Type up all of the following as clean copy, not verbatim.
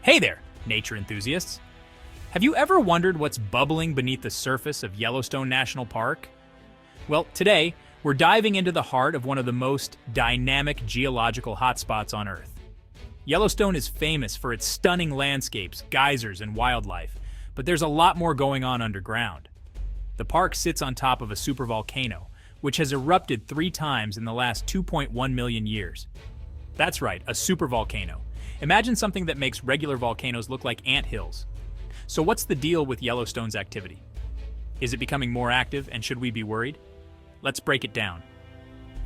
Hey there, nature enthusiasts! Have you ever wondered what's bubbling beneath the surface of Yellowstone National Park? Well, today, we're diving into the heart of one of the most dynamic geological hotspots on Earth. Yellowstone is famous for its stunning landscapes, geysers, and wildlife, but there's a lot more going on underground. The park sits on top of a supervolcano, which has erupted 3 times in the last 2.1 million years. That's right, a supervolcano. Imagine something that makes regular volcanoes look like anthills. So what's the deal with Yellowstone's activity? Is it becoming more active, and should we be worried? Let's break it down.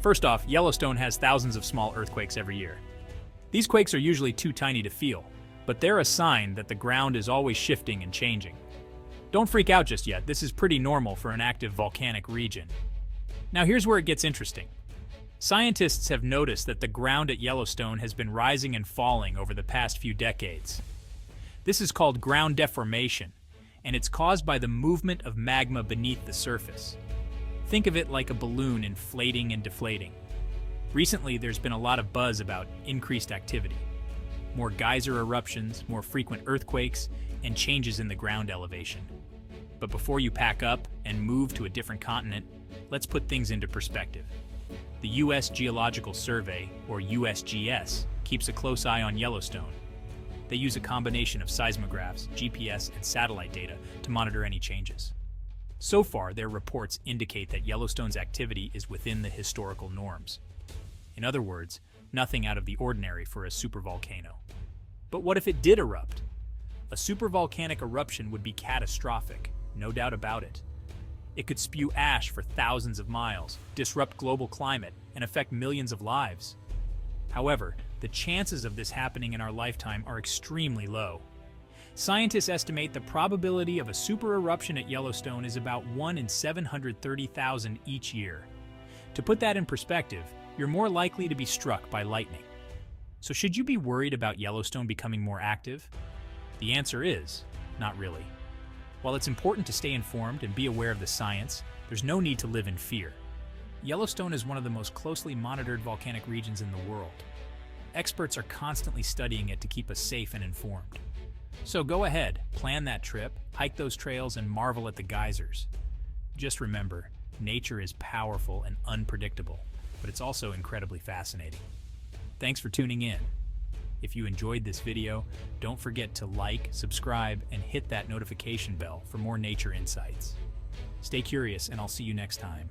First off, Yellowstone has thousands of small earthquakes every year. These quakes are usually too tiny to feel, but they're a sign that the ground is always shifting and changing. Don't freak out just yet, this is pretty normal for an active volcanic region. Now here's where it gets interesting. Scientists have noticed that the ground at Yellowstone has been rising and falling over the past few decades. This is called ground deformation, and it's caused by the movement of magma beneath the surface. Think of it like a balloon inflating and deflating. Recently, there's been a lot of buzz about increased activity. More geyser eruptions, more frequent earthquakes, and changes in the ground elevation. But before you pack up and move to a different continent, let's put things into perspective. The U.S. Geological Survey, or USGS, keeps a close eye on Yellowstone. They use a combination of seismographs, GPS, and satellite data to monitor any changes. So far, their reports indicate that Yellowstone's activity is within the historical norms. In other words, nothing out of the ordinary for a supervolcano. But what if it did erupt? A supervolcanic eruption would be catastrophic, no doubt about it. It could spew ash for thousands of miles, disrupt global climate, and affect millions of lives. However, the chances of this happening in our lifetime are extremely low. Scientists estimate the probability of a super eruption at Yellowstone is about 1 in 730,000 each year. To put that in perspective, you're more likely to be struck by lightning. So should you be worried about Yellowstone becoming more active? The answer is, not really. While it's important to stay informed and be aware of the science, there's no need to live in fear. Yellowstone is one of the most closely monitored volcanic regions in the world. Experts are constantly studying it to keep us safe and informed. So go ahead, plan that trip, hike those trails, and marvel at the geysers. Just remember, nature is powerful and unpredictable, but it's also incredibly fascinating. Thanks for tuning in. If you enjoyed this video, don't forget to like, subscribe, and hit that notification bell for more nature insights. Stay curious, and I'll see you next time.